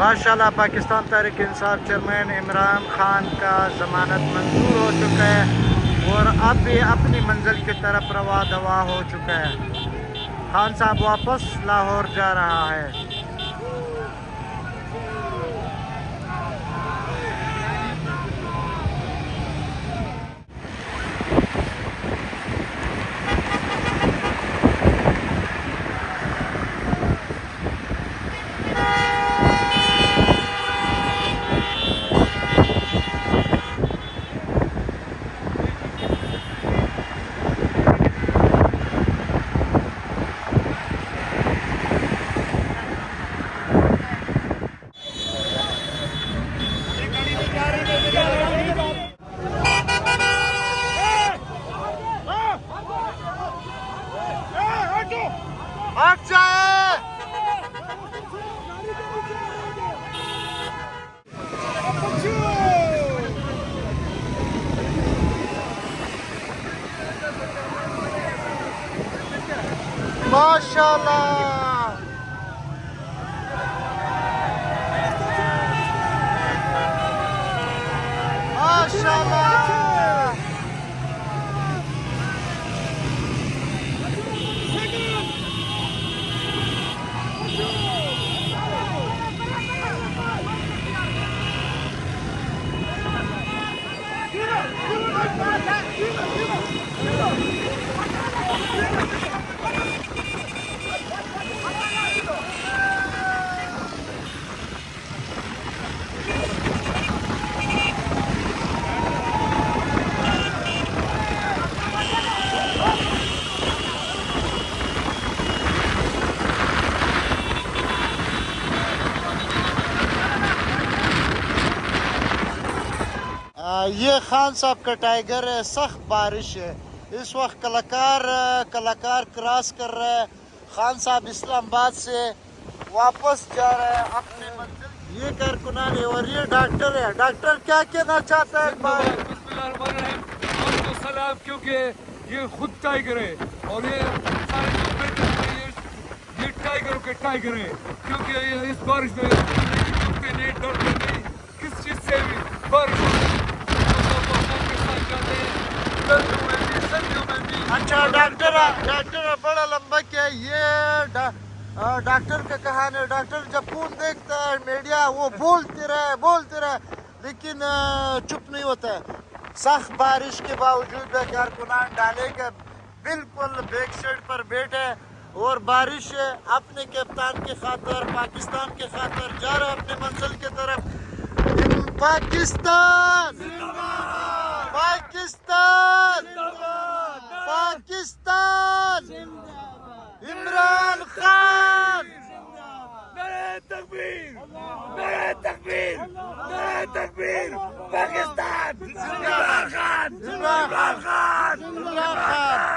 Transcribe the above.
माशाल्लाह पाकिस्तान तहरीक इंसाफ चेयरमैन इमरान खान का जमानत मंजूर हो चुका है और अब भी अपनी मंजिल की तरफ रवा दवा हो चुका है। खान साहब वापस लाहौर जा रहा है। माशाल्लाह माशाल्लाह ये खान साहब का टाइगर है। सख्त बारिश है इस वक्त। कलाकार क्रॉस कर रहा है। खान साहब इस्लामाबाद से वापस जा रहा है अपनी मंजिल। ये कारकुनान है और ये डॉक्टर है। डॉक्टर क्या कहना चाहता है? आपको सलाम, क्योंकि ये खुद टाइगर है और ये सारे ये टाइगरों के टाइगर है, क्योंकि ये इस बारिश में नहीं डरते नहीं किस चीज से भी। बारिश अच्छा डॉक्टर बड़ा लंबा क्या ये डॉक्टर का कहानी है। डॉक्टर जब खून देखता है मीडिया वो बोलते रहे लेकिन चुप नहीं होता है। सख्त बारिश के बावजूद कारकुनान डाले के बिल्कुल बैक साइड पर बैठे और बारिश अपने कप्तान के खातिर पाकिस्तान के खातिर जा रहा है अपनी मंजिल की तरफ। पाकिस्तान पाकिस्तान पाकिस्तान इमरान खान। नारे तकबीर, नारे तकबीर, नारे तकबीर। पाकिस्तान इमरान खान, इमरान खान, इमरान खान।